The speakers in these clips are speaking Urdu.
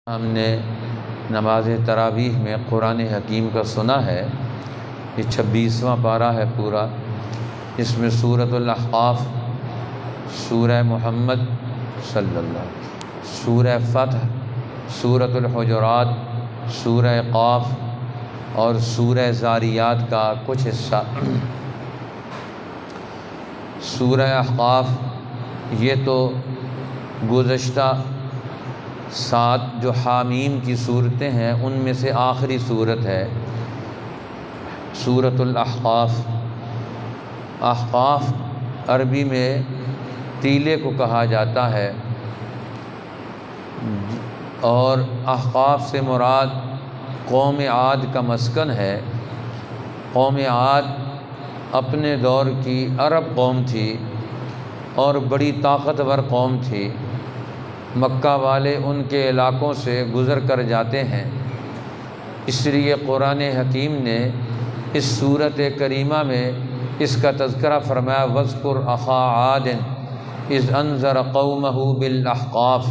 ہم نے نماز تراویح میں قرآن حکیم کا سنا ہے، یہ 26واں پارہ ہے پورا، اس میں سورۃ الاحقاف، سورہ محمد صلی اللہ علیہ وسلم، سورہ فتح، سورۃ الحجرات، سورہ قاف اور سورہ زاریات کا کچھ حصہ۔ سورہ احقاف یہ تو گزشتہ 7 جو حامیم کی صورتیں ہیں ان میں سے آخری صورت ہے، سورۃ الاحقاف۔ احقاف عربی میں ٹیلے کو کہا جاتا ہے، اور احقاف سے مراد قوم عاد کا مسکن ہے۔ قوم عاد اپنے دور کی عرب قوم تھی اور بڑی طاقتور قوم تھی۔ مکہ والے ان کے علاقوں سے گزر کر جاتے ہیں، اس لیے قرآن حکیم نے اس سورۃ کریمہ میں اس کا تذکرہ فرمایا، وَاذْكُرْ أَخَا عَادٍ إِذْ أَنذَرَ قَوْمَهُ بِالْأَحْقَافِ۔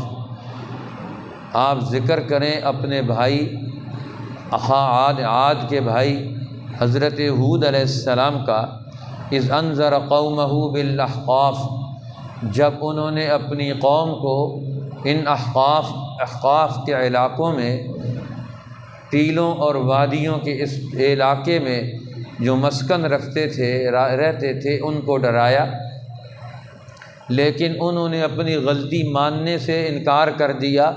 آپ ذکر کریں اپنے بھائی اخا عاد کے بھائی حضرت ہود علیہ السلام کا، اذ انذر قومہ بالاحقاف، جب انہوں نے اپنی قوم کو ان احقاف کے علاقوں میں، ٹیلوں اور وادیوں کے اس علاقے میں جو مسکن رہتے تھے ان کو ڈرایا، لیکن انہوں نے اپنی غلطی ماننے سے انکار کر دیا،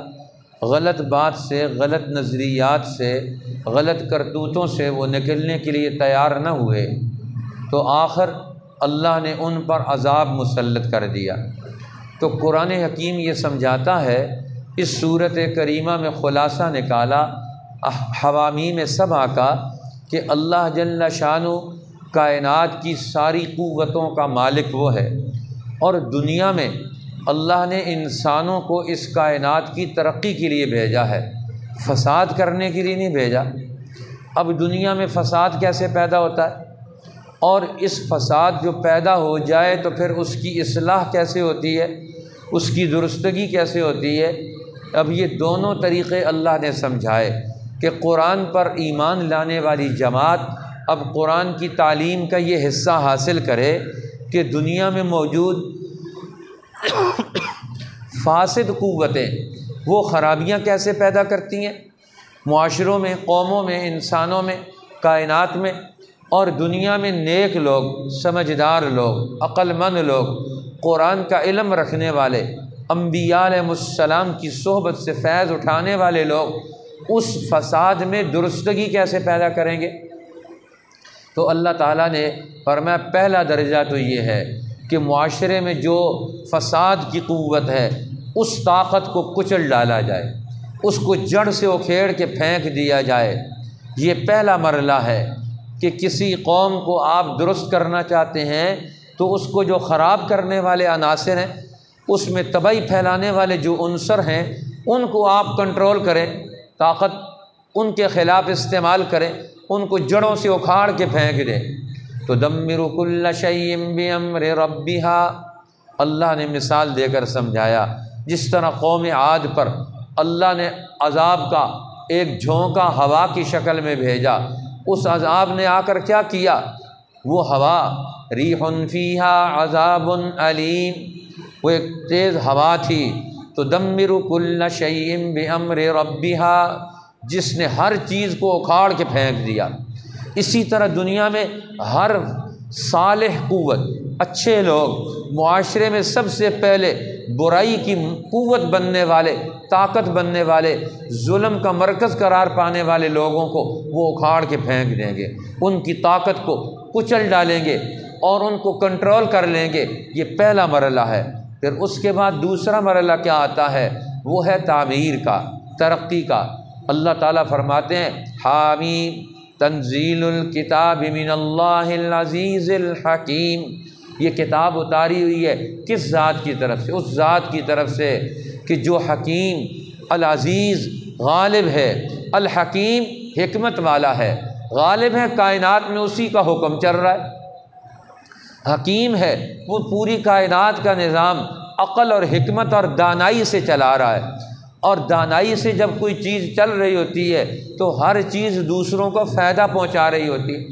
غلط بات سے، غلط نظریات سے، غلط کرتوتوں سے وہ نکلنے کے لیے تیار نہ ہوئے، تو آخر اللہ نے ان پر عذاب مسلط کر دیا۔ تو قرآن حکیم یہ سمجھاتا ہے، اس سورۃ کریمہ میں خلاصہ نکالا حوامیم سبع کا، کہ اللہ جل شانہ کائنات کی ساری قوتوں کا مالک وہ ہے، اور دنیا میں اللہ نے انسانوں کو اس کائنات کی ترقی کے لیے بھیجا ہے، فساد کرنے کے لیے نہیں بھیجا۔ اب دنیا میں فساد کیسے پیدا ہوتا ہے، اور اس فساد جو پیدا ہو جائے تو پھر اس کی اصلاح کیسے ہوتی ہے، اس کی درستگی کیسے ہوتی ہے؟ اب یہ دونوں طریقے اللہ نے سمجھائے کہ قرآن پر ایمان لانے والی جماعت اب قرآن کی تعلیم کا یہ حصہ حاصل کرے کہ دنیا میں موجود فاسد قوتیں وہ خرابیاں کیسے پیدا کرتی ہیں معاشروں میں، قوموں میں، انسانوں میں، کائنات میں، اور دنیا میں نیک لوگ، سمجھدار لوگ، عقل مند لوگ، قرآن کا علم رکھنے والے، انبیاء علیہ السلام کی صحبت سے فیض اٹھانے والے لوگ اس فساد میں درستگی کیسے پیدا کریں گے؟ تو اللہ تعالیٰ نے فرمایا پہلا درجہ تو یہ ہے کہ معاشرے میں جو فساد کی قوت ہے اس طاقت کو کچل ڈالا جائے، اس کو جڑ سے اکھیڑ کے پھینک دیا جائے۔ یہ پہلا مرحلہ ہے کہ کسی قوم کو آپ درست کرنا چاہتے ہیں تو اس کو جو خراب کرنے والے عناصر ہیں، اس میں تباہی پھیلانے والے جو عنصر ہیں ان کو آپ کنٹرول کریں، طاقت ان کے خلاف استعمال کریں، ان کو جڑوں سے اکھاڑ کے پھینک دیں۔ تدمر کل شیء بامر ربها، اللہ نے مثال دے کر سمجھایا، جس طرح قوم عاد پر اللہ نے عذاب کا ایک جھونکا ہوا کی شکل میں بھیجا، اس عذاب نے آ کر کیا کیا، وہ ہوا ریح فیہا عذاب علیم، وہ ایک تیز ہوا تھی، تدمر کل شیء بامر ربها، جس نے ہر چیز کو اکھاڑ کے پھینک دیا۔ اسی طرح دنیا میں ہر صالح قوت، اچھے لوگ، معاشرے میں سب سے پہلے برائی کی قوت بننے والے، طاقت بننے والے، ظلم کا مرکز قرار پانے والے لوگوں کو وہ اکھاڑ کے پھینک دیں گے، ان کی طاقت کو کچل ڈالیں گے اور ان کو کنٹرول کر لیں گے۔ یہ پہلا مرحلہ ہے۔ پھر اس کے بعد دوسرا مرحلہ کیا آتا ہے، وہ ہے تعمیر کا، ترقی کا۔ اللہ تعالیٰ فرماتے ہیں حامیم تنزیل الکتاب من اللہ العزیز الحکیم، یہ کتاب اتاری ہوئی ہے کس ذات کی طرف سے؟ اس ذات کی طرف سے کہ جو حکیم، العزیز غالب ہے، الحکیم حکمت والا ہے، غالب ہے کائنات میں، اسی کا حکم چل رہا ہے، حکیم ہے، وہ پوری کائنات کا نظام عقل اور حکمت اور دانائی سے چلا رہا ہے۔ اور دانائی سے جب کوئی چیز چل رہی ہوتی ہے تو ہر چیز دوسروں کو فائدہ پہنچا رہی ہوتی ہے،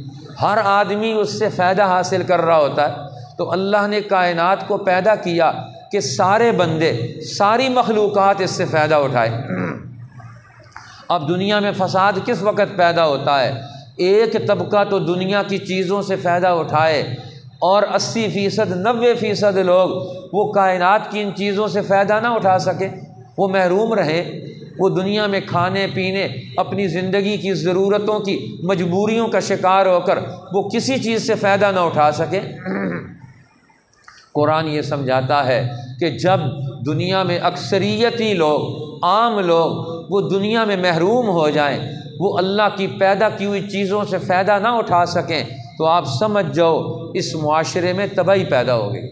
ہر آدمی اس سے فائدہ حاصل کر رہا ہوتا ہے۔ تو اللہ نے کائنات کو پیدا کیا کہ سارے بندے، ساری مخلوقات اس سے فائدہ اٹھائے۔ اب دنیا میں فساد کس وقت پیدا ہوتا ہے؟ ایک طبقہ تو دنیا کی چیزوں سے فائدہ اٹھائے اور 80%، 90% لوگ وہ کائنات کی ان چیزوں سے فائدہ نہ اٹھا سکے، وہ محروم رہے، وہ دنیا میں کھانے پینے، اپنی زندگی کی ضرورتوں کی مجبوریوں کا شکار ہو کر وہ کسی چیز سے فائدہ نہ اٹھا سکے۔ قرآن یہ سمجھاتا ہے کہ جب دنیا میں اکثریتی لوگ، عام لوگ وہ دنیا میں محروم ہو جائیں، وہ اللہ کی پیدا کی ہوئی چیزوں سے فائدہ نہ اٹھا سکیں، تو آپ سمجھ جاؤ اس معاشرے میں تباہی پیدا ہو گئی،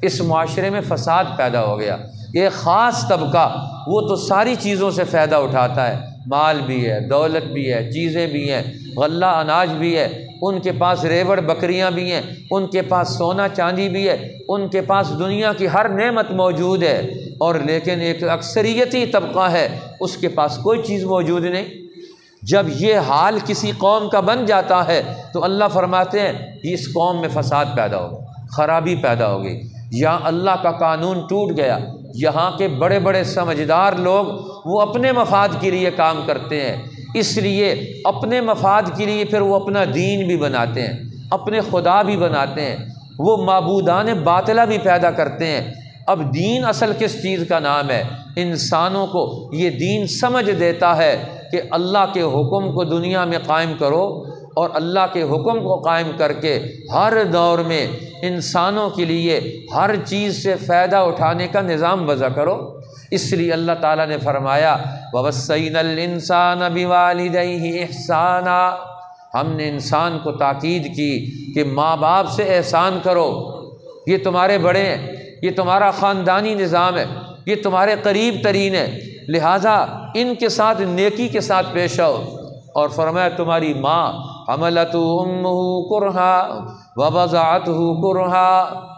اس معاشرے میں فساد پیدا ہو گیا۔ ایک خاص طبقہ وہ تو ساری چیزوں سے فائدہ اٹھاتا ہے، مال بھی ہے، دولت بھی ہے، چیزیں بھی ہیں، غلہ اناج بھی ہے، ان کے پاس ریوڑ بکریاں بھی ہیں، ان کے پاس سونا چاندی بھی ہے، ان کے پاس دنیا کی ہر نعمت موجود ہے، اور لیکن ایک اکثریتی طبقہ ہے اس کے پاس کوئی چیز موجود نہیں۔ جب یہ حال کسی قوم کا بن جاتا ہے تو اللہ فرماتے ہیں اس قوم میں فساد پیدا ہو گیا، خرابی پیدا ہو گئی، یہاں اللہ کا قانون ٹوٹ گیا، یہاں کے بڑے بڑے سمجھدار لوگ وہ اپنے مفاد کے لیے کام کرتے ہیں، اس لیے اپنے مفاد کے لیے پھر وہ اپنا دین بھی بناتے ہیں، اپنے خدا بھی بناتے ہیں، وہ معبودان باطلہ بھی پیدا کرتے ہیں۔ اب دین اصل کس چیز کا نام ہے؟ انسانوں کو یہ دین سمجھ دیتا ہے کہ اللہ کے حکم کو دنیا میں قائم کرو، اور اللہ کے حکم کو قائم کر کے ہر دور میں انسانوں کے لیے ہر چیز سے فائدہ اٹھانے کا نظام وضع کرو۔ اس لیے اللہ تعالیٰ نے فرمایا وَوَصَّيْنَا الْإِنسَانَ بِوَالِدَيْهِ إِحْسَانًا، ہم نے انسان کو تاکید کی کہ ماں باپ سے احسان کرو، یہ تمہارے بڑے ہیں، یہ تمہارا خاندانی نظام ہے، یہ تمہارے قریب ترین ہے، لہٰذا ان کے ساتھ نیکی کے ساتھ پیش آؤ۔ اور فرمایا تمہاری ماں حملتہ امہ کرہا ووضعتہ کرہا،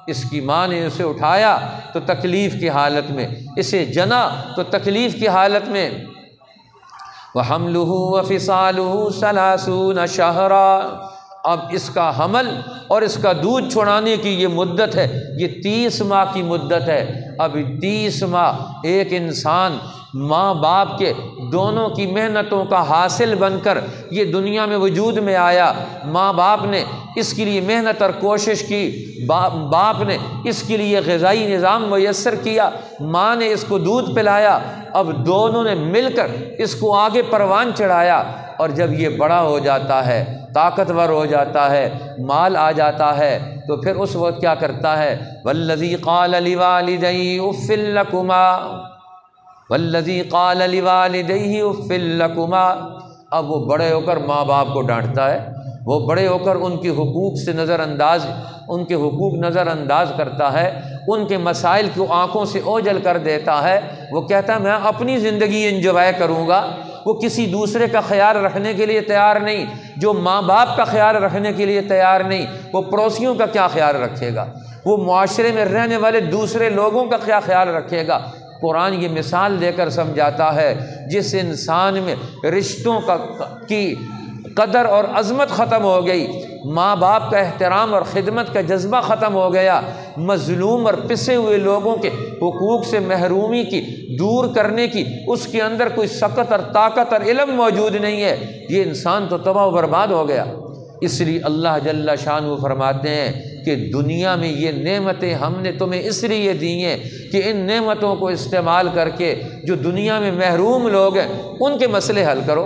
اس کی ماں نے اسے اٹھایا تو تکلیف کی حالت میں، اسے جنا تو تکلیف کی حالت میں، وحملہ وفصالہ 30 شہرا، اب اس کا حمل اور اس کا دودھ چھڑانے کی یہ مدت ہے، یہ 30 ماہ کی مدت ہے۔ اب 30 ماہ ایک انسان ماں باپ کے دونوں کی محنتوں کا حاصل بن کر یہ دنیا میں وجود میں آیا، ماں باپ نے اس کے لیے محنت اور کوشش کی، باپ نے اس کے لیے غذائی نظام میسر کیا، ماں نے اس کو دودھ پلایا، اب دونوں نے مل کر اس کو آگے پروان چڑھایا، اور جب یہ بڑا ہو جاتا ہے، طاقتور ہو جاتا ہے، مال آ جاتا ہے، تو پھر اس وقت کیا کرتا ہے والذی قال لوالدیہ اف لکما، والذی قال لوالدیہ اف لکما، اب وہ بڑے ہو کر ماں باپ کو ڈانٹتا ہے، وہ بڑے ہو کر ان کے حقوق سے ان کے حقوق نظر انداز کرتا ہے، ان کے مسائل کو آنکھوں سے اوجھل کر دیتا ہے، وہ کہتا ہے میں اپنی زندگی انجوائے کروں گا، وہ کسی دوسرے کا خیال رکھنے کے لیے تیار نہیں، جو ماں باپ کا خیال رکھنے کے لیے تیار نہیں، وہ پڑوسیوں کا کیا خیال رکھے گا، وہ معاشرے میں رہنے والے دوسرے لوگوں کا کیا خیال رکھے گا۔ قرآن یہ مثال دے کر سمجھاتا ہے جس انسان میں رشتوں کی قدر اور عظمت ختم ہو گئی، ماں باپ کا احترام اور خدمت کا جذبہ ختم ہو گیا، مظلوم اور پسے ہوئے لوگوں کے حقوق سے محرومی کی دور کرنے کی اس کے اندر کوئی سکت اور طاقت اور علم موجود نہیں ہے، یہ انسان تو تباہ و برباد ہو گیا۔ اس لیے اللہ جل شانہ فرماتے ہیں کہ دنیا میں یہ نعمتیں ہم نے تمہیں اس لیے دی ہیں کہ ان نعمتوں کو استعمال کر کے جو دنیا میں محروم لوگ ہیں ان کے مسئلے حل کرو۔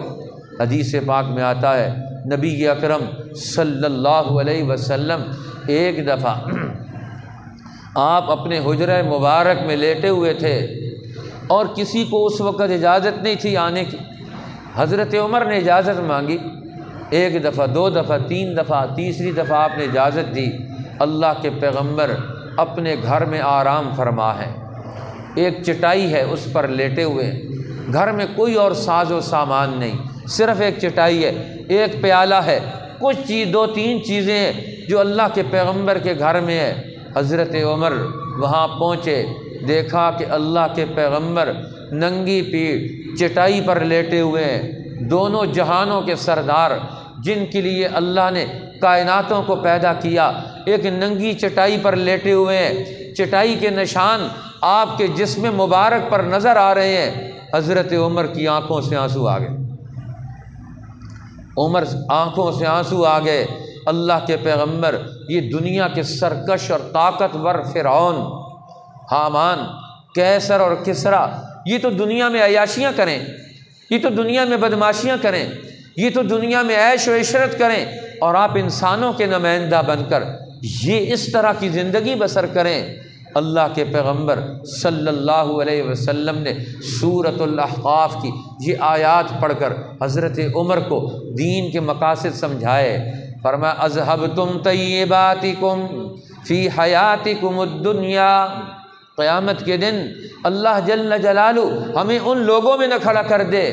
حدیث پاک میں آتا ہے نبی اکرم صلی اللہ علیہ وسلم ایک دفعہ آپ اپنے حجرہ مبارک میں لیٹے ہوئے تھے اور کسی کو اس وقت اجازت نہیں تھی آنے کی، حضرت عمر نے اجازت مانگی، ایک دفعہ، دو دفعہ، تین دفعہ، تیسری دفعہ آپ نے اجازت دی۔ اللہ کے پیغمبر اپنے گھر میں آرام فرما ہے، ایک چٹائی ہے اس پر لیٹے ہوئے، گھر میں کوئی اور ساز و سامان نہیں، صرف ایک چٹائی ہے، ایک پیالہ ہے، کچھ چیز دو تین چیزیں ہیں جو اللہ کے پیغمبر کے گھر میں ہے۔ حضرت عمر وہاں پہنچے، دیکھا کہ اللہ کے پیغمبر ننگی پیٹھ چٹائی پر لیٹے ہوئے ہیں، دونوں جہانوں کے سردار جن کے لیے اللہ نے کائناتوں کو پیدا کیا، ایک ننگی چٹائی پر لیٹے ہوئے ہیں، چٹائی کے نشان آپ کے جسم مبارک پر نظر آ رہے ہیں۔ حضرت عمر کی آنکھوں سے آنسو آ گئے، عمر آنکھوں سے آنسو آ گئے۔ اللہ کے پیغمبر، یہ دنیا کے سرکش اور طاقتور فرعون، حامان، کیسر اور کسریٰ، یہ تو دنیا میں عیاشیاں کریں، یہ تو دنیا میں بدماشیاں کریں، یہ تو دنیا میں عیش و عشرت کریں، اور آپ انسانوں کے نمائندہ بن کر یہ اس طرح کی زندگی بسر کریں۔ اللہ کے پیغمبر صلی اللہ علیہ وسلم نے سورۃ الاحقاف کی یہ آیات پڑھ کر حضرت عمر کو دین کے مقاصد سمجھائے۔ فرمایا اذہبتم طیباتکم فی حیاتکم الدنیا، قیامت کے دن اللہ جل جلالہ ہمیں ان لوگوں میں نہ کھڑا کر دے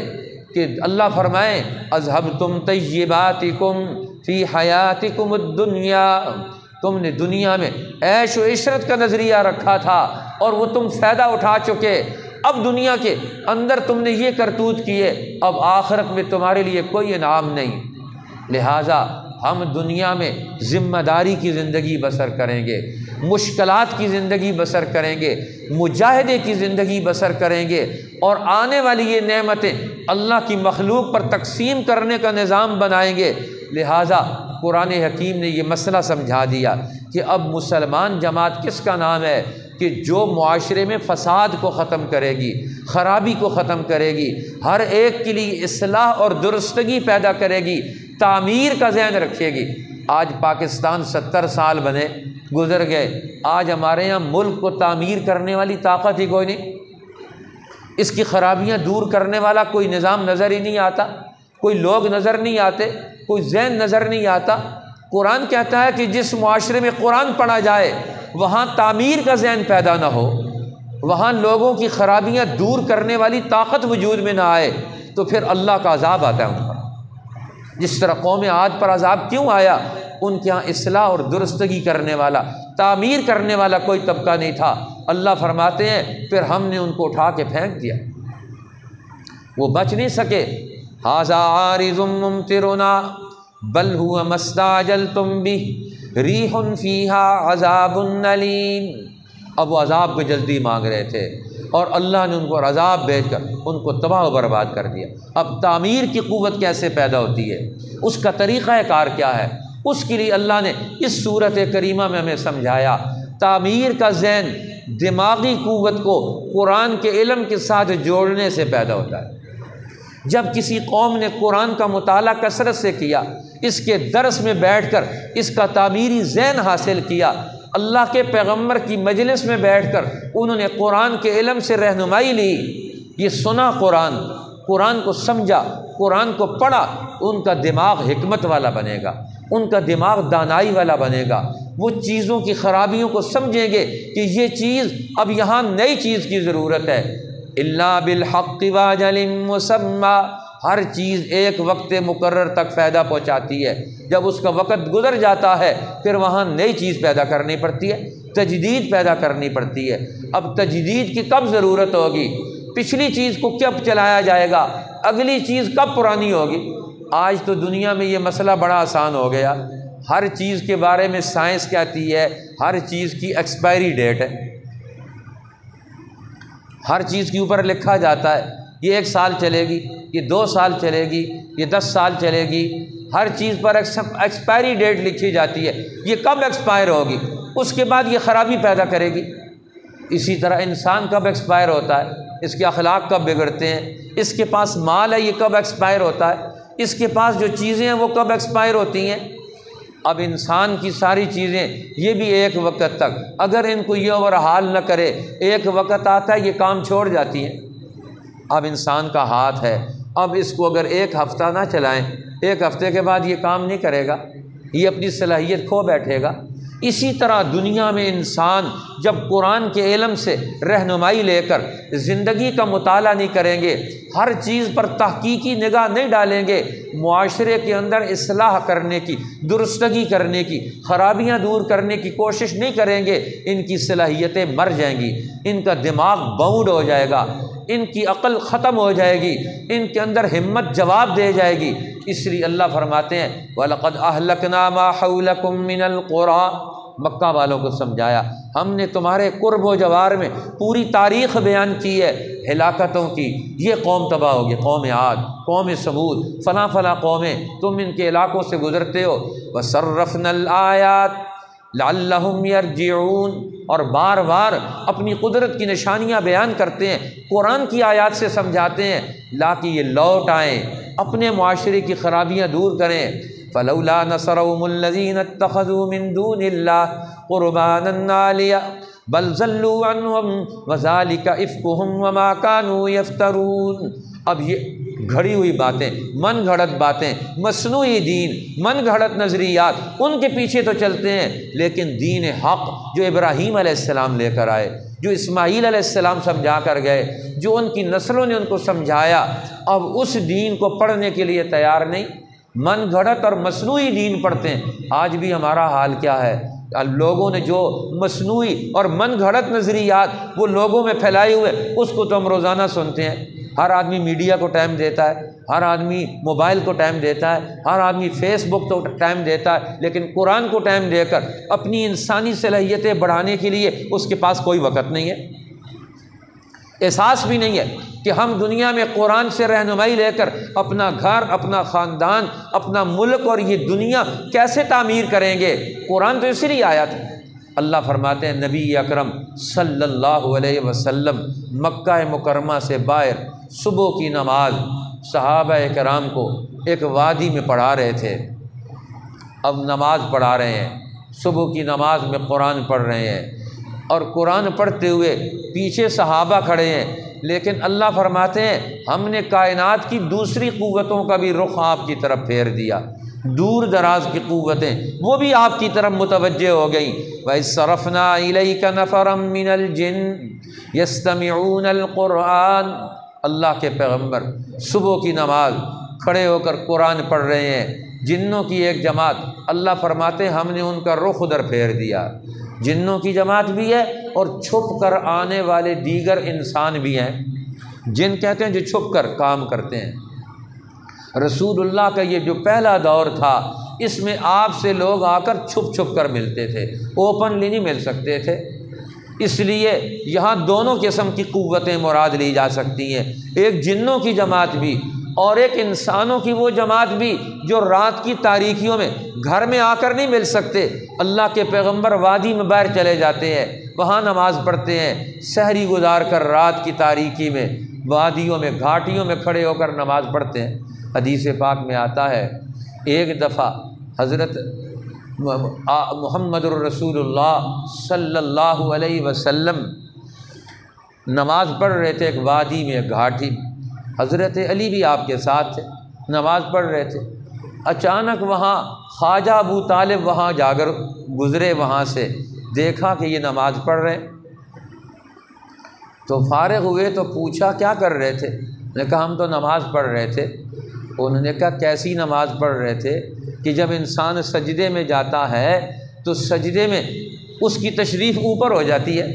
کہ اللہ فرمائے اذہبتم طیباتکم فی حیاتکم الدنیا، تم نے دنیا میں عیش و عشرت کا نظریہ رکھا تھا اور وہ تم فائدہ اٹھا چکے، اب دنیا کے اندر تم نے یہ کرتوت کیے، اب آخرت میں تمہارے لیے کوئی انعام نہیں۔ لہٰذا ہم دنیا میں ذمہ داری کی زندگی بسر کریں گے، مشکلات کی زندگی بسر کریں گے، مجاہدے کی زندگی بسر کریں گے، اور آنے والی یہ نعمتیں اللہ کی مخلوق پر تقسیم کرنے کا نظام بنائیں گے۔ لہٰذا قرآن حکیم نے یہ مسئلہ سمجھا دیا کہ اب مسلمان جماعت کس کا نام ہے کہ جو معاشرے میں فساد کو ختم کرے گی، خرابی کو ختم کرے گی، ہر ایک کے لیے اصلاح اور درستگی پیدا کرے گی، تعمیر کا ذہن رکھے گی۔ آج پاکستان 70 سال بنے گزر گئے، آج ہمارے یہاں ملک کو تعمیر کرنے والی طاقت ہی کوئی نہیں، اس کی خرابیاں دور کرنے والا کوئی نظام نظر ہی نہیں آتا، کوئی لوگ نظر نہیں آتے، کوئی ذہن نظر نہیں آتا۔ قرآن کہتا ہے کہ جس معاشرے میں قرآن پڑھا جائے وہاں تعمیر کا ذہن پیدا نہ ہو، وہاں لوگوں کی خرابیاں دور کرنے والی طاقت وجود میں نہ آئے، تو پھر اللہ کا عذاب آتا ہے ان پر۔ جس طرح قوم عاد پر عذاب کیوں آیا؟ ان کے ہاں اصلاح اور درستگی کرنے والا، تعمیر کرنے والا کوئی طبقہ نہیں تھا۔ اللہ فرماتے ہیں پھر ہم نے ان کو اٹھا کے پھینک دیا، وہ بچ نہیں سکے۔ ھذا عارض ممطرنا بل هو ما استعجلتم به ریح فیہا عذاب علیم۔ اب وہ عذاب کو جلدی مانگ رہے تھے اور اللہ نے ان کو عذاب بھیج کر ان کو تباہ و برباد کر دیا۔ اب تعمیر کی قوت کیسے پیدا ہوتی ہے، اس کا طریقہ کار کیا ہے، اس کے لیے اللہ نے اس صورت کریمہ میں ہمیں سمجھایا۔ تعمیر کا ذہن دماغی قوت کو قرآن کے علم کے ساتھ جوڑنے سے پیدا ہوتا ہے۔ جب کسی قوم نے قرآن کا مطالعہ کثرت سے کیا، اس کے درس میں بیٹھ کر اس کا تعمیری ذہن حاصل کیا، اللہ کے پیغمبر کی مجلس میں بیٹھ کر انہوں نے قرآن کے علم سے رہنمائی لی، یہ سنا قرآن کو سمجھا، قرآن کو پڑھا، ان کا دماغ حکمت والا بنے گا، ان کا دماغ دانائی والا بنے گا، وہ چیزوں کی خرابیوں کو سمجھیں گے کہ یہ چیز اب یہاں نئی چیز کی ضرورت ہے۔ الا بالحق واجل مسمى، ہر چیز ایک وقت مقرر تک فائدہ پہنچاتی ہے، جب اس کا وقت گزر جاتا ہے پھر وہاں نئی چیز پیدا کرنی پڑتی ہے، تجدید پیدا کرنی پڑتی ہے۔ اب تجدید کی کب ضرورت ہوگی؟ پچھلی چیز کو کب چلایا جائے گا؟ اگلی چیز کب پرانی ہوگی؟ آج تو دنیا میں یہ مسئلہ بڑا آسان ہو گیا، ہر چیز کے بارے میں سائنس کہتی ہے ہر چیز کی ایکسپائری ڈیٹ ہے، ہر چیز کے اوپر لکھا جاتا ہے یہ 1 سال چلے گی، یہ 2 سال چلے گی، یہ 10 سال چلے گی، ہر چیز پر ایکسپائری ڈیٹ لکھی جاتی ہے، یہ کب ایکسپائر ہوگی، اس کے بعد یہ خرابی پیدا کرے گی۔ اسی طرح انسان کب ایکسپائر ہوتا ہے، اس کے اخلاق کب بگڑتے ہیں، اس کے پاس مال ہے یہ کب ایکسپائر ہوتا ہے، اس کے پاس جو چیزیں ہیں وہ کب ایکسپائر ہوتی ہیں۔ اب انسان کی ساری چیزیں یہ بھی ایک وقت تک اگر ان کو یہ اوورحال نہ کرے، ایک وقت آتا ہے یہ کام چھوڑ جاتی ہیں۔ اب انسان کا ہاتھ ہے، اب اس کو اگر 1 ہفتہ نہ چلائیں، 1 ہفتے کے بعد یہ کام نہیں کرے گا، یہ اپنی صلاحیت کھو بیٹھے گا۔ اسی طرح دنیا میں انسان جب قرآن کے علم سے رہنمائی لے کر زندگی کا مطالعہ نہیں کریں گے، ہر چیز پر تحقیقی نگاہ نہیں ڈالیں گے، معاشرے کے اندر اصلاح کرنے کی، درستگی کرنے کی، خرابیاں دور کرنے کی کوشش نہیں کریں گے، ان کی صلاحیتیں مر جائیں گی، ان کا دماغ باؤنڈ ہو جائے گا۔ ان کی عقل ختم ہو جائے گی، ان کے اندر ہمت جواب دے جائے گی۔ اس لیے اللہ فرماتے ہیں وَلَقَدْ أَهْلَكْنَا مَا حَوْلَكُم مِّنَ الْقُرَىٰ، مکہ والوں کو سمجھایا ہم نے تمہارے قرب و جوار میں پوری تاریخ بیان کی ہے ہلاکتوں کی، یہ قوم تباہ ہوگی، قوم عاد، قوم سمود، فلاں فلاں قومیں، تم ان کے علاقوں سے گزرتے ہو۔ وَصَرَّفْنَا الْآيَاتِ لَعَلَّهُمْ يَرْجِعُونَ، اور بار بار اپنی قدرت کی نشانیاں بیان کرتے ہیں، قرآن کی آیات سے سمجھاتے ہیں لاکہ یہ لوٹ آئیں، اپنے معاشرے کی خرابیاں دور کریں۔ فَلَوْلَا نَصَرَهُمُ الَّذِينَ اتَّخَذُوا مِن دُونِ اللَّهِ قُرْبَانًا آلِهَةً بَلْ ضَلُّوا عَنْهُمْ وَذَلِكَ إِفْكُهُمْ وَمَا كَانُوا يَفْتَرُونَ۔ اب یہ گھڑی ہوئی باتیں، من گھڑت باتیں، مصنوعی دین، من گھڑت نظریات، ان کے پیچھے تو چلتے ہیں، لیکن دین حق جو ابراہیم علیہ السلام لے کر آئے، جو اسماعیل علیہ السلام سمجھا کر گئے، جو ان کی نسلوں نے ان کو سمجھایا، اب اس دین کو پڑھنے کے لیے تیار نہیں، من گھڑت اور مصنوعی دین پڑھتے ہیں۔ آج بھی ہمارا حال کیا ہے؟ لوگوں نے جو مصنوعی اور من گھڑت نظریات وہ لوگوں میں پھیلائے ہوئے، اس کو تو ہم روزانہ سنتے ہیں۔ ہر آدمی میڈیا کو ٹائم دیتا ہے، ہر آدمی موبائل کو ٹائم دیتا ہے، ہر آدمی فیس بک کو ٹائم دیتا ہے، لیکن قرآن کو ٹائم دے کر اپنی انسانی صلاحیتیں بڑھانے کے لیے اس کے پاس کوئی وقت نہیں ہے، احساس بھی نہیں ہے کہ ہم دنیا میں قرآن سے رہنمائی لے کر اپنا گھر، اپنا خاندان، اپنا ملک اور یہ دنیا کیسے تعمیر کریں گے۔ قرآن تو اسی لیے آیا تھا۔ اللہ فرماتے ہیں نبی اکرم صلی اللہ علیہ وسلم مکہ مکرمہ سے باہر صبح کی نماز صحابہ کرام کو ایک وادی میں پڑھا رہے تھے۔ اب نماز پڑھا رہے ہیں، صبح کی نماز میں قرآن پڑھ رہے ہیں، اور قرآن پڑھتے ہوئے پیچھے صحابہ کھڑے ہیں، لیکن اللہ فرماتے ہیں ہم نے کائنات کی دوسری قوتوں کا بھی رخ آپ کی طرف پھیر دیا، دور دراز کی قوتیں وہ بھی آپ کی طرف متوجہ ہو گئیں۔ وَإِذْ صَرَفْنَا إِلَيْكَ نَفَرًا مِّنَ الْجِنِّ يَسْتَمِعُونَ الْقُرْآنَ، اللہ کے پیغمبر صبح کی نماز کھڑے ہو کر قرآن پڑھ رہے ہیں، جنوں کی ایک جماعت، اللہ فرماتے ہیں ہم نے ان کا رخ ادھر پھیر دیا۔ جنوں کی جماعت بھی ہے اور چھپ کر آنے والے دیگر انسان بھی ہیں۔ جن کہتے ہیں جو چھپ کر کام کرتے ہیں۔ رسول اللہ کا یہ جو پہلا دور تھا، اس میں آپ سے لوگ آ کر چھپ چھپ کر ملتے تھے، اوپنلی نہیں مل سکتے تھے، اس لیے یہاں دونوں قسم کی قوتیں مراد لی جا سکتی ہیں، ایک جنوں کی جماعت بھی اور ایک انسانوں کی وہ جماعت بھی جو رات کی تاریکیوں میں گھر میں آ کر نہیں مل سکتے۔ اللہ کے پیغمبر وادی میں باہر چلے جاتے ہیں، وہاں نماز پڑھتے ہیں، سحری گزار کر رات کی تاریکی میں وادیوں میں گھاٹیوں میں کھڑے ہو کر نماز پڑھتے ہیں۔ حدیث پاک میں آتا ہے ایک دفعہ حضرت محمد الرسول اللہ صلی اللہ علیہ وسلم نماز پڑھ رہے تھے ایک وادی میں، ایک گھاٹی میں، حضرت علی بھی آپ کے ساتھ تھے، نماز پڑھ رہے تھے۔ اچانک وہاں خواجہ ابو طالب وہاں جا کر گزرے، وہاں سے دیکھا کہ یہ نماز پڑھ رہے ہیں، تو فارغ ہوئے تو پوچھا کیا کر رہے تھے؟ نے کہا ہم تو نماز پڑھ رہے تھے۔ انہوں نے کہا کیسی نماز پڑھ رہے تھے؟ کہ جب انسان سجدے میں جاتا ہے تو سجدے میں اس کی تشریف اوپر ہو جاتی ہے۔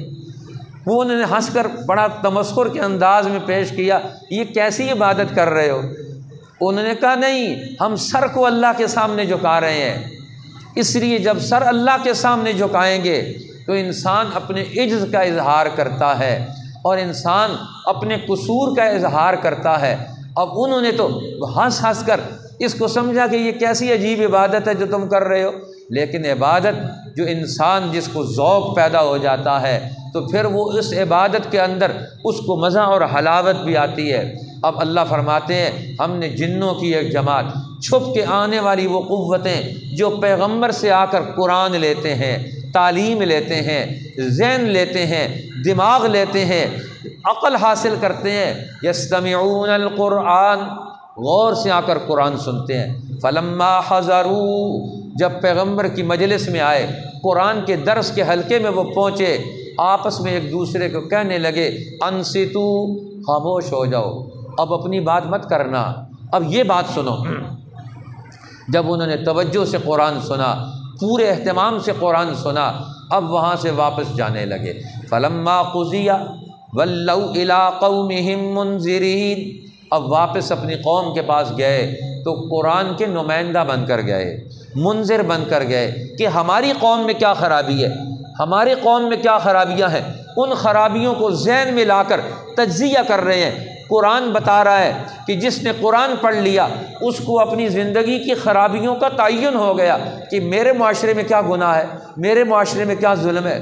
وہ انہوں نے ہنس کر بڑا تمسخر کے انداز میں پیش کیا، یہ کیسی عبادت کر رہے ہو؟ انہوں نے کہا نہیں، ہم سر کو اللہ کے سامنے جھکا رہے ہیں، اس لیے جب سر اللہ کے سامنے جھکائیں گے تو انسان اپنے عجز کا اظہار کرتا ہے اور انسان اپنے قصور کا اظہار کرتا ہے۔ اب انہوں نے تو ہنس ہنس کر اس کو سمجھا کہ یہ کیسی عجیب عبادت ہے جو تم کر رہے ہو، لیکن عبادت جو انسان جس کو ذوق پیدا ہو جاتا ہے تو پھر وہ اس عبادت کے اندر اس کو مزہ اور حلاوت بھی آتی ہے۔ اب اللہ فرماتے ہیں ہم نے جنوں کی ایک جماعت، چھپ کے آنے والی وہ قوتیں جو پیغمبر سے آ کر قرآن لیتے ہیں، تعلیم لیتے ہیں، ذہن لیتے ہیں، دماغ لیتے ہیں، عقل حاصل کرتے ہیں، یستمعون القرآن، غور سے آ کر قرآن سنتے ہیں۔ فلما حضروا، جب پیغمبر کی مجلس میں آئے، قرآن کے درس کے حلقے میں وہ پہنچے، آپس میں ایک دوسرے کو کہنے لگے انصتو، خاموش ہو جاؤ، اب اپنی بات مت کرنا، اب یہ بات سنو۔ جب انہوں نے توجہ سے قرآن سنا، پورے اہتمام سے قرآن سنا، اب وہاں سے واپس جانے لگے۔ فلما قضی، ولوا الی قومہم منذرین، اب واپس اپنی قوم کے پاس گئے تو قرآن کے نمائندہ بن کر گئے، منذر بن کر گئے کہ ہماری قوم میں کیا خرابی ہے، ہماری قوم میں کیا خرابیاں ہیں، ان خرابیوں کو ذہن میں لا کر تجزیہ کر رہے ہیں۔ قرآن بتا رہا ہے کہ جس نے قرآن پڑھ لیا اس کو اپنی زندگی کی خرابیوں کا تعین ہو گیا کہ میرے معاشرے میں کیا گناہ ہے، میرے معاشرے میں کیا ظلم ہے۔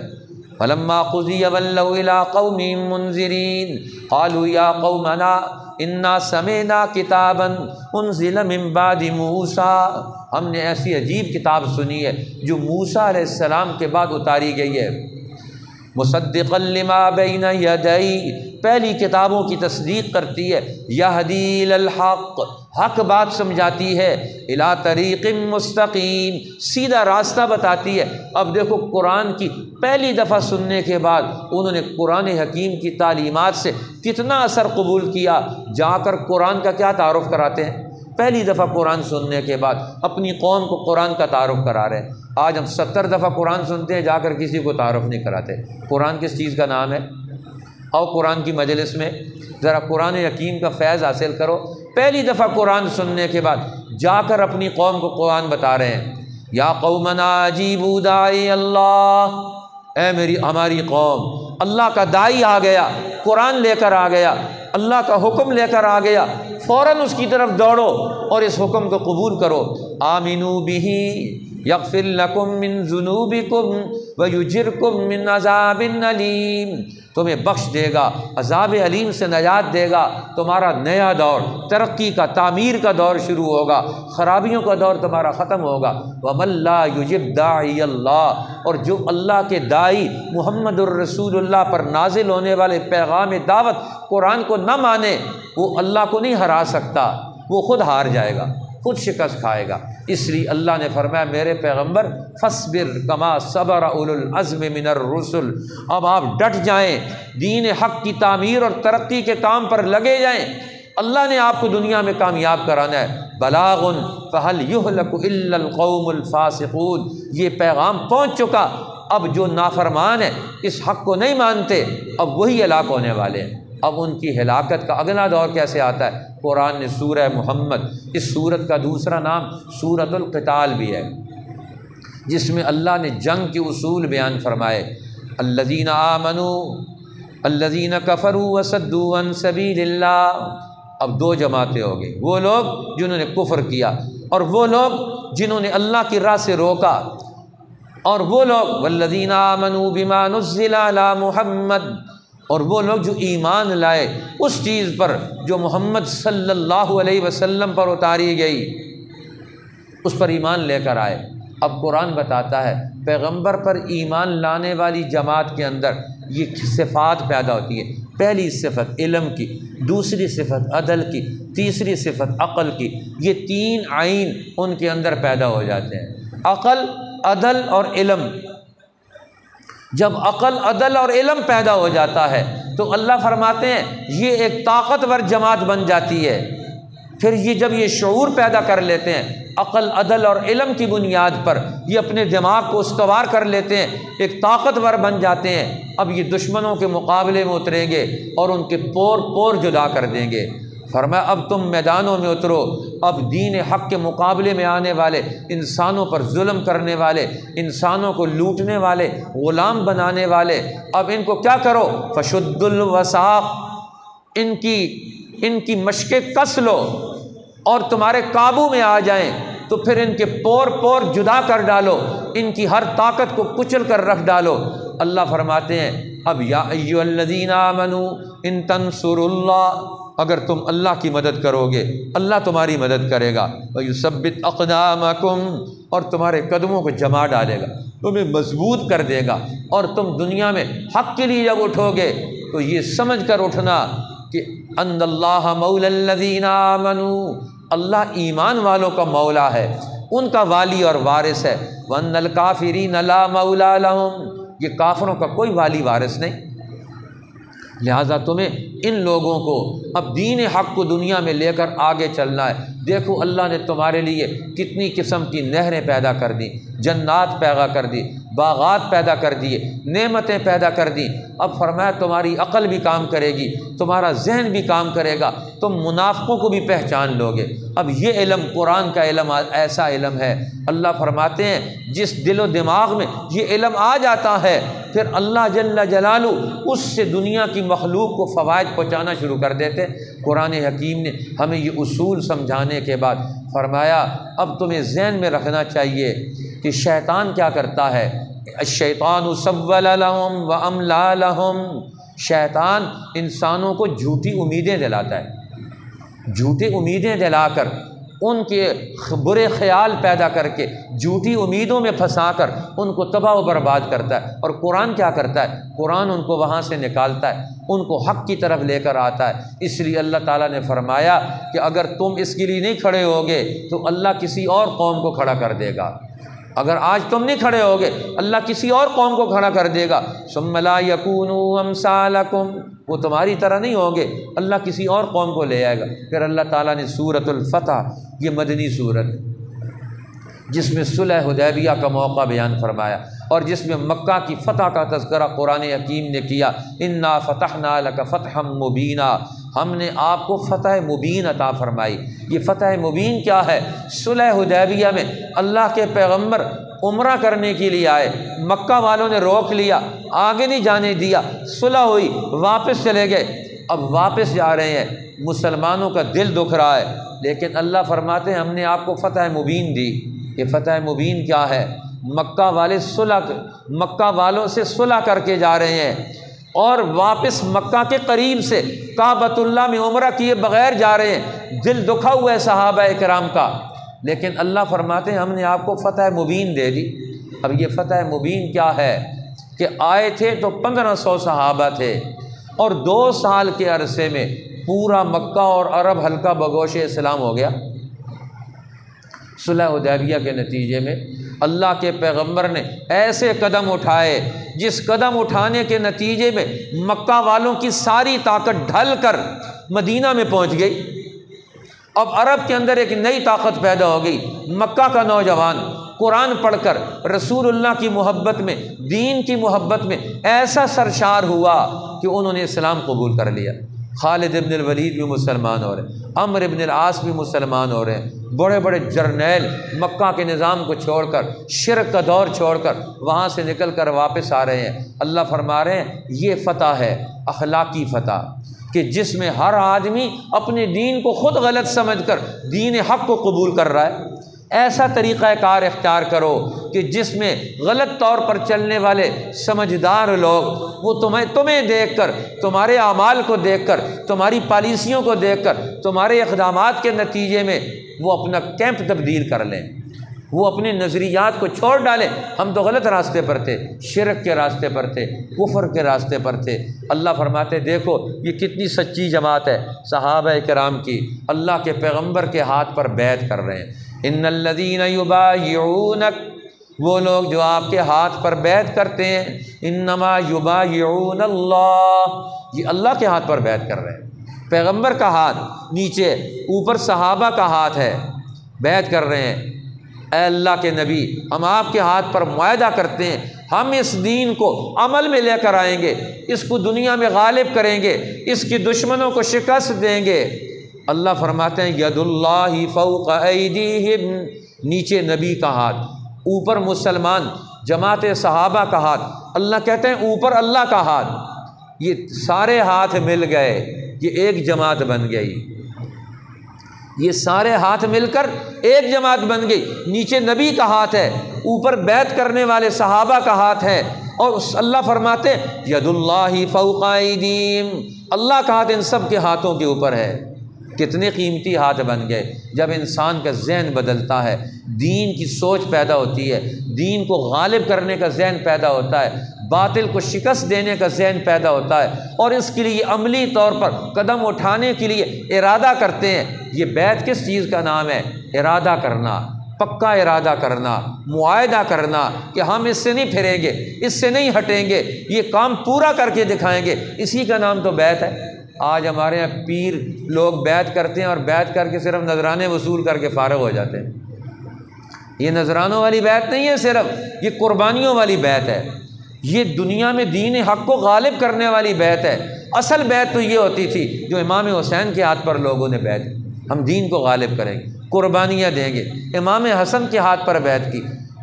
فلما قضی ولوا الی قومہم منذرین قالوا یا قومنا انا سمعنا کتابا انزل من بعد موسیٰ، ہم نے ایسی عجیب کتاب سنی ہے جو موسیٰ علیہ السلام کے بعد اتاری گئی ہے، مصدقا لما بین یدی، پہلی کتابوں کی تصدیق کرتی ہے، یہدی الی الحق، حق بات سمجھاتی ہے، الی طریق مستقیم، سیدھا راستہ بتاتی ہے۔ اب دیکھو قرآن کی پہلی دفعہ سننے کے بعد انہوں نے قرآن حکیم کی تعلیمات سے کتنا اثر قبول کیا، جا کر قرآن کا کیا تعارف کراتے ہیں، پہلی دفعہ قرآن سننے کے بعد اپنی قوم کو قرآن کا تعارف کرا رہے ہیں۔ آج ہم 70 دفعہ قرآن سنتے ہیں، جا کر کسی کو تعارف نہیں کراتے۔ قرآن کس چیز کا نام ہے؟ آؤ قرآن کی مجلس میں ذرا قرآن حکیم کا فیض حاصل کرو۔ پہلی دفعہ قرآن سننے کے بعد جا کر اپنی قوم کو قرآن بتا رہے ہیں، یا قومنا اجیبوا داعی اللہ، اے ہماری قوم، اللہ کا داعی آ گیا، قرآن لے کر آ گیا، اللہ کا حکم لے کر آ گیا، فوراً اس کی طرف دوڑو اور اس حکم کو قبول کرو۔ آمنوا بہ یغفر لکم من ذنوبکم ویجرکم من عذاب علیم، تمہیں بخش دے گا، عذاب علیم سے نجات دے گا، تمہارا نیا دور، ترقی کا، تعمیر کا دور شروع ہوگا، خرابیوں کا دور تمہارا ختم ہوگا۔ وَمَن لَّا يُجِبْ دَاعِيَ اللَّهِ، اور جو اللہ کے داعی محمد الرسول اللہ پر نازل ہونے والے پیغام دعوت قرآن کو نہ مانے، وہ اللہ کو نہیں ہرا سکتا، وہ خود ہار جائے گا، خود شکست کھائے گا۔ اس لیے اللہ نے فرمایا میرے پیغمبر فاصبر کما صبر اولو العزم من الرسل، اب آپ ڈٹ جائیں، دین حق کی تعمیر اور ترقی کے کام پر لگے جائیں، اللہ نے آپ کو دنیا میں کامیاب کرانا ہے۔ بلاغ فہل یہلک الا القوم الفاسقون، یہ پیغام پہنچ چکا، اب جو نافرمان ہیں، اس حق کو نہیں مانتے، اب وہی ہلاک ہونے والے ہیں۔ اب ان کی ہلاکت کا اگلا دور کیسے آتا ہے؟ قرآن نے سورہ محمد، اس سورت کا دوسرا نام سورۃ القتال بھی ہے، جس میں اللہ نے جنگ کے اصول بیان فرمائے۔ الذین آمنوا الذین کفروا وصدوا عن سبیل اللہ، اب دو جماعتیں ہو گئی، وہ لوگ جنہوں نے کفر کیا اور وہ لوگ جنہوں نے اللہ کی راہ سے روکا، اور وہ لوگ والذین آمنوا بما نزل علی محمد، اور وہ لوگ جو ایمان لائے اس چیز پر جو محمد صلی اللہ علیہ وسلم پر اتاری گئی، اس پر ایمان لے کر آئے۔ اب قرآن بتاتا ہے پیغمبر پر ایمان لانے والی جماعت کے اندر یہ صفات پیدا ہوتی ہے، پہلی صفت علم کی، دوسری صفت عدل کی، تیسری صفت عقل کی، یہ تین عین ان کے اندر پیدا ہو جاتے ہیں، عقل، عدل اور علم۔ جب عقل، عدل اور علم پیدا ہو جاتا ہے تو اللہ فرماتے ہیں یہ ایک طاقتور جماعت بن جاتی ہے۔ پھر یہ جب یہ شعور پیدا کر لیتے ہیں عقل، عدل اور علم کی بنیاد پر، یہ اپنے دماغ کو استوار کر لیتے ہیں، ایک طاقتور بن جاتے ہیں، اب یہ دشمنوں کے مقابلے میں اتریں گے اور ان کے پور پور جدا کر دیں گے۔ فرمایا اب تم میدانوں میں اترو، اب دین حق کے مقابلے میں آنے والے، انسانوں پر ظلم کرنے والے، انسانوں کو لوٹنے والے، غلام بنانے والے، اب ان کو کیا کرو؟ فشد الوثاق، ان کی مشقیں کس لو اور تمہارے قابو میں آ جائیں، تو پھر ان کے پور پور جدا کر ڈالو، ان کی ہر طاقت کو کچل کر رکھ ڈالو۔ اللہ فرماتے ہیں اب یا ایھا الذین آمنوا ان تنصروا اللہ، اگر تم اللہ کی مدد کرو گے اللہ تمہاری مدد کرے گا، وَيُثَبِّتْ أَقْدَامَكُمْ، اور تمہارے قدموں کو جما ڈالے گا، تمہیں مضبوط کر دے گا، اور تم دنیا میں حق کے لیے جب اٹھو گے تو یہ سمجھ کر اٹھنا کہ ان اللہ مولا الذین آمنوا، اللہ ایمان والوں کا مولا ہے، ان کا والی اور وارث ہے، وَأَنَّ الْكَافِرِينَ لَا مَوْلَىٰ لَهُمْ، یہ کافروں کا کوئی والی وارث نہیں۔ لہٰذا تمہیں ان لوگوں کو اب دین حق کو دنیا میں لے کر آگے چلنا ہے۔ دیکھو اللہ نے تمہارے لیے کتنی قسم کی نہریں پیدا کر دی، جنات پیدا کر دی، باغات پیدا کر دیے، نعمتیں پیدا کر دیں۔ اب فرمایا تمہاری عقل بھی کام کرے گی، تمہارا ذہن بھی کام کرے گا، تم منافقوں کو بھی پہچان لو گے۔ اب یہ علم قرآن کا علم ایسا علم ہے، اللہ فرماتے ہیں جس دل و دماغ میں یہ علم آ جاتا ہے پھر اللہ جل جلالہ اس سے دنیا کی مخلوق کو فوائد پہنچانا شروع کر دیتے۔ قرآن حکیم نے ہمیں یہ اصول سمجھانے کے بعد فرمایا اب تمہیں ذہن میں رکھنا چاہیے کہ شیطان کیا کرتا ہے۔ الشیطان سول لہم واملی لہم، شیطان انسانوں کو جھوٹی امیدیں دلاتا ہے، جھوٹی امیدیں دلا کر ان کے برے خیال پیدا کر کے جھوٹی امیدوں میں پھنسا کر ان کو تباہ و برباد کرتا ہے۔ اور قرآن کیا کرتا ہے؟ قرآن ان کو وہاں سے نکالتا ہے، ان کو حق کی طرف لے کر آتا ہے۔ اس لیے اللہ تعالیٰ نے فرمایا کہ اگر تم اس کے لیے نہیں کھڑے ہوگے تو اللہ کسی اور قوم کو کھڑا کر دے گا۔ اگر آج تم نہیں کھڑے ہوگے اللہ کسی اور قوم کو کھڑا کر دے گا۔ ثم لا یکونوا امثالکم، وہ تمہاری طرح نہیں ہوں گے، اللہ کسی اور قوم کو لے آئے گا۔ پھر اللہ تعالیٰ نے سورۃ الفتح، یہ مدنی سورت جس میں صلح حدیبیہ کا موقع بیان فرمایا اور جس میں مکہ کی فتح کا تذکرہ قرآن حکیم نے کیا۔ انا فتحنا لک فتحا مبینا، ہم نے آپ کو فتح مبین عطا فرمائی۔ یہ فتح مبین کیا ہے؟ صلح حدیبیہ میں اللہ کے پیغمبر عمرہ کرنے کے لیے آئے، مکہ والوں نے روک لیا، آگے نہیں جانے دیا، صلح ہوئی، واپس چلے گئے۔ اب واپس جا رہے ہیں، مسلمانوں کا دل دکھ رہا ہے، لیکن اللہ فرماتے ہیں ہم نے آپ کو فتح مبین دی۔ یہ فتح مبین کیا ہے؟ مکہ والوں سے صلح کر کے جا رہے ہیں اور واپس مکہ کے قریب سے کعبۃ اللہ میں عمرہ کیے بغیر جا رہے ہیں۔ دل دکھا ہوا ہے صحابہ کرام کا، لیکن اللہ فرماتے ہیں ہم نے آپ کو فتح مبین دے دی۔ اب یہ فتح مبین کیا ہے کہ آئے تھے تو 1500 صحابہ تھے اور 2 سال کے عرصے میں پورا مکہ اور عرب حلقہ بگوش اسلام ہو گیا۔ صلح حدیبیہ کے نتیجے میں اللہ کے پیغمبر نے ایسے قدم اٹھائے جس قدم اٹھانے کے نتیجے میں مکہ والوں کی ساری طاقت ڈھل کر مدینہ میں پہنچ گئی۔ اب عرب کے اندر ایک نئی طاقت پیدا ہو گئی۔ مکہ کا نوجوان قرآن پڑھ کر رسول اللہ کی محبت میں، دین کی محبت میں ایسا سرشار ہوا کہ انہوں نے اسلام قبول کر لیا۔ خالد ابن الولید بھی مسلمان ہو رہے ہیں، عمرو ابن العاص بھی مسلمان ہو رہے ہیں۔ بڑے بڑے جرنیل مکہ کے نظام کو چھوڑ کر، شرک کا دور چھوڑ کر وہاں سے نکل کر واپس آ رہے ہیں۔ اللہ فرما رہے ہیں یہ فتح ہے، اخلاقی فتح، کہ جس میں ہر آدمی اپنے دین کو خود غلط سمجھ کر دین حق کو قبول کر رہا ہے۔ ایسا طریقہ کار اختیار کرو کہ جس میں غلط طور پر چلنے والے سمجھدار لوگ وہ تمہیں دیکھ کر، تمہارے اعمال کو دیکھ کر، تمہاری پالیسیوں کو دیکھ کر، تمہارے اقدامات کے نتیجے میں وہ اپنا کیمپ تبدیل کر لیں، وہ اپنے نظریات کو چھوڑ ڈالیں۔ ہم تو غلط راستے پر تھے، شرک کے راستے پر تھے، کفر کے راستے پر تھے۔ اللہ فرماتے دیکھو یہ کتنی سچی جماعت ہے صحابہ کرام کی، اللہ کے پیغمبر کے ہاتھ پر بیعت کر رہے ہیں۔ ان الذین یبایعونک، وہ لوگ جو آپ کے ہاتھ پر بیعت کرتے ہیں، انما یبایعون اللہ، یہ اللہ کے ہاتھ پر بیعت کر رہے ہیں۔ پیغمبر کا ہاتھ نیچے، اوپر صحابہ کا ہاتھ ہے، بیعت کر رہے ہیں۔ اے اللہ کے نبی، ہم آپ کے ہاتھ پر معاہدہ کرتے ہیں ہم اس دین کو عمل میں لے کر آئیں گے، اس کو دنیا میں غالب کریں گے، اس کی دشمنوں کو شکست دیں گے۔ اللہ فرماتے ہیں ید اللہ فوق ایدیہم، نیچے نبی کا ہاتھ، اوپر مسلمان جماعت صحابہ کا ہاتھ۔ اللہ کہتے ہیں اوپر اللہ کا ہاتھ، یہ سارے ہاتھ مل گئے، یہ ایک جماعت بن گئی، یہ سارے ہاتھ مل کر ایک جماعت بن گئی۔ نیچے نبی کا ہاتھ ہے، اوپر بیعت کرنے والے صحابہ کا ہاتھ ہے، اور اللہ فرماتے ہیں ید اللہ فوق ایدیہم، اللہ کا ہاتھ ان سب کے ہاتھوں کے اوپر ہے۔ کتنے قیمتی ہاتھ بن گئے۔ جب انسان کا ذہن بدلتا ہے، دین کی سوچ پیدا ہوتی ہے، دین کو غالب کرنے کا ذہن پیدا ہوتا ہے، باطل کو شکست دینے کا ذہن پیدا ہوتا ہے، اور اس کے لیے عملی طور پر قدم اٹھانے کے لیے ارادہ کرتے ہیں۔ یہ بیعت کس چیز کا نام ہے؟ ارادہ کرنا، پکا ارادہ کرنا، معاہدہ کرنا کہ ہم اس سے نہیں پھریں گے، اس سے نہیں ہٹیں گے، یہ کام پورا کر کے دکھائیں گے، اسی کا نام تو بیعت ہے۔ آج ہمارے یہاں پیر لوگ بیعت کرتے ہیں اور بیعت کر کے صرف نذرانے وصول کر کے فارغ ہو جاتے ہیں۔ یہ نذرانوں والی بیعت نہیں ہے صرف، یہ قربانیوں والی بیعت ہے، یہ دنیا میں دین حق کو غالب کرنے والی بیعت ہے۔ اصل بیعت تو یہ ہوتی تھی جو امام حسین کے ہاتھ پر لوگوں نے بیعت کی، ہم دین کو غالب کریں گے، قربانیاں دیں گے۔ امام حسن کے ہاتھ پر بیعت کی،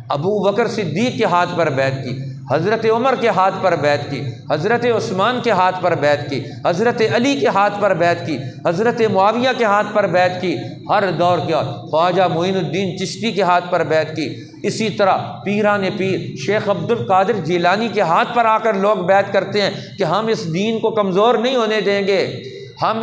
ابو بکر صدیق کے ہاتھ پر بیعت کی، حضرت عمر کے ہاتھ پر بیعت کی، حضرت عثمان کے ہاتھ پر بیعت کی، حضرت علی کے ہاتھ پر بیعت کی، حضرت معاویہ کے ہاتھ پر بیعت کی، ہر دور کے خواجہ معین الدین چشتی کے ہاتھ پر بیعت کی۔ اسی طرح پیران پیر شیخ عبد القادر جیلانی کے ہاتھ پر آ کر لوگ بیعت کرتے ہیں کہ ہم اس دین کو کمزور نہیں ہونے دیں گے، ہم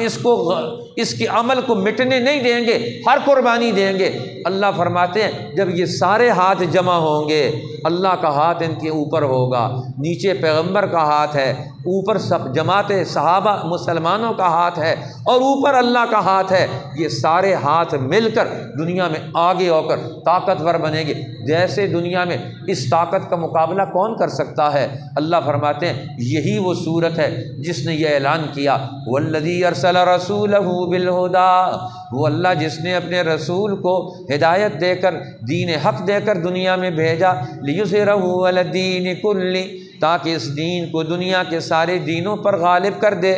اس کے عمل کو مٹنے نہیں دیں گے، ہر قربانی دیں گے۔ اللہ فرماتے ہیں جب یہ سارے ہاتھ جمع ہوں گے، اللہ کا ہاتھ ان کے اوپر ہوگا، نیچے پیغمبر کا ہاتھ ہے، اوپر سب جماعت صحابہ مسلمانوں کا ہاتھ ہے، اور اوپر اللہ کا ہاتھ ہے۔ یہ سارے ہاتھ مل کر دنیا میں آگے ہو کر طاقتور بنیں گے۔ جیسے دنیا میں اس طاقت کا مقابلہ کون کر سکتا ہے؟ اللہ فرماتے ہیں یہی وہ صورت ہے جس نے یہ اعلان کیا، والذی ارسل رسولہ بالہدی، وہ اللہ جس نے اپنے رسول کو ہدایت دے کر، دین حق دے کر دنیا میں بھیجا، لیظہرہ علی الدین کلہ، تاکہ اس دین کو دنیا کے سارے دینوں پر غالب کر دے۔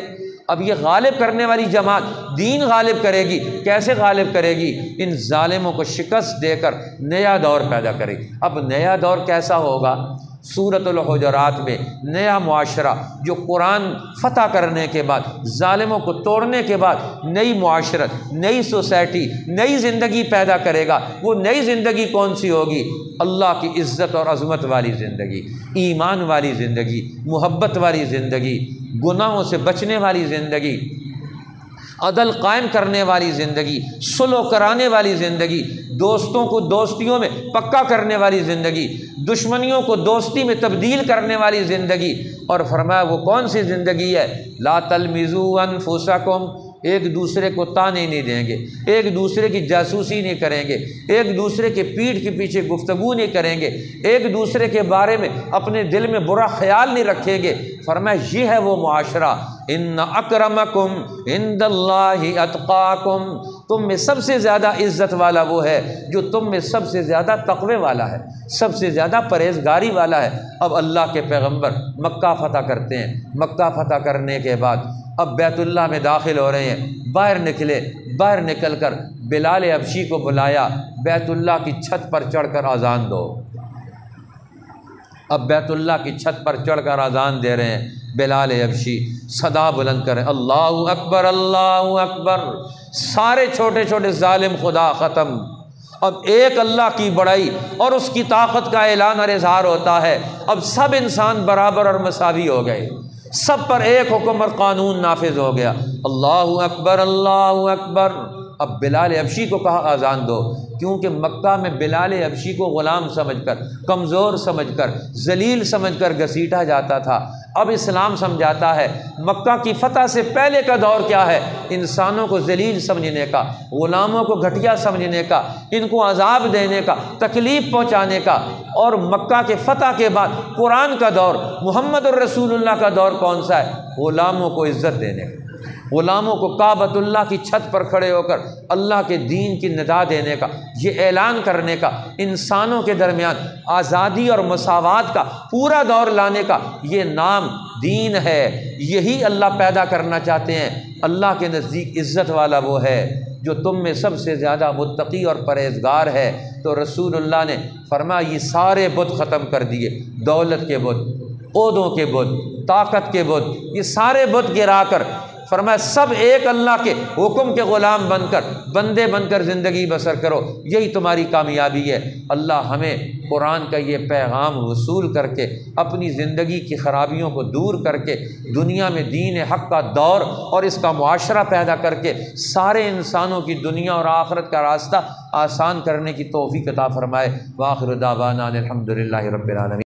اب یہ غالب کرنے والی جماعت دین غالب کرے گی، کیسے غالب کرے گی؟ ان ظالموں کو شکست دے کر نیا دور پیدا کرے گی۔ اب نیا دور کیسا ہوگا؟ سورۃ الحجرات میں نیا معاشرہ جو قرآن فتح کرنے کے بعد، ظالموں کو توڑنے کے بعد نئی معاشرت، نئی سوسائٹی، نئی زندگی پیدا کرے گا۔ وہ نئی زندگی کون سی ہوگی؟ اللہ کی عزت اور عظمت والی زندگی، ایمان والی زندگی، محبت والی زندگی، گناہوں سے بچنے والی زندگی، عدل قائم کرنے والی زندگی، صلح کرانے والی زندگی، دوستوں کو دوستیوں میں پکا کرنے والی زندگی، دشمنیوں کو دوستی میں تبدیل کرنے والی زندگی۔ اور فرمایا وہ کون سی زندگی ہے؟ لا تلمزوا انفسکم، ایک دوسرے کو تانے نہیں دیں گے، ایک دوسرے کی جاسوسی نہیں کریں گے، ایک دوسرے کے پیٹھ کے پیچھے گفتگو نہیں کریں گے، ایک دوسرے کے بارے میں اپنے دل میں برا خیال نہیں رکھیں گے۔ فرمایا یہ ہے وہ معاشرہ، ان اکرمکم عند اللہ اتقاکم، تم میں سب سے زیادہ عزت والا وہ ہے جو تم میں سب سے زیادہ تقوی والا ہے، سب سے زیادہ پرہیزگاری والا ہے۔ اب اللہ کے پیغمبر مکہ فتح کرتے ہیں، مکہ فتح کرنے کے بعد اب بیت اللہ میں داخل ہو رہے ہیں، باہر نکلے، باہر نکل کر بلال حبشی کو بلایا، بیت اللہ کی چھت پر چڑھ کر اذان دو۔ اب بیت اللہ کی چھت پر چڑھ کر اذان دے رہے ہیں بلال حبشی، صدا بلند کریں اللہ اکبر اللہ اکبر، سارے چھوٹے چھوٹے ظالم خدا ختم۔ اب ایک اللہ کی بڑائی اور اس کی طاقت کا اعلان اور اظہار ہوتا ہے۔ اب سب انسان برابر اور مساوی ہو گئے، سب پر ایک حکم اور قانون نافذ ہو گیا، اللہ اکبر اللہ اکبر۔ اب بلال حبشی کو کہا اذان دو، کیونکہ مکہ میں بلال حبشی کو غلام سمجھ کر، کمزور سمجھ کر، ذلیل سمجھ کر گھسیٹا جاتا تھا۔ اب اسلام سمجھاتا ہے مکہ کی فتح سے پہلے کا دور کیا ہے، انسانوں کو ذلیل سمجھنے کا، غلاموں کو گھٹیا سمجھنے کا، ان کو عذاب دینے کا، تکلیف پہنچانے کا۔ اور مکہ کے فتح کے بعد قرآن کا دور، محمد الرسول اللہ کا دور کون سا ہے؟ غلاموں کو عزت دینے کا، غلاموں کو کعبۃ اللہ کی چھت پر کھڑے ہو کر اللہ کے دین کی ندا دینے کا، یہ اعلان کرنے کا، انسانوں کے درمیان آزادی اور مساوات کا پورا دور لانے کا، یہ نام دین ہے۔ یہی اللہ پیدا کرنا چاہتے ہیں۔ اللہ کے نزدیک عزت والا وہ ہے جو تم میں سب سے زیادہ متقی اور پرہیزگار ہے۔ تو رسول اللہ نے فرمایا یہ سارے بت ختم کر دیے، دولت کے بت، عہدوں کے بت، طاقت کے بت، یہ سارے بت گرا کر فرمایا سب ایک اللہ کے حکم کے غلام بن کر، بندے بن کر زندگی بسر کرو، یہی تمہاری کامیابی ہے۔ اللہ ہمیں قرآن کا یہ پیغام وصول کر کے اپنی زندگی کی خرابیوں کو دور کر کے دنیا میں دین حق کا دور اور اس کا معاشرہ پیدا کر کے سارے انسانوں کی دنیا اور آخرت کا راستہ آسان کرنے کی توفیق عطا فرمائے۔ وآخر دعوانا الحمد للہ رب العالمین۔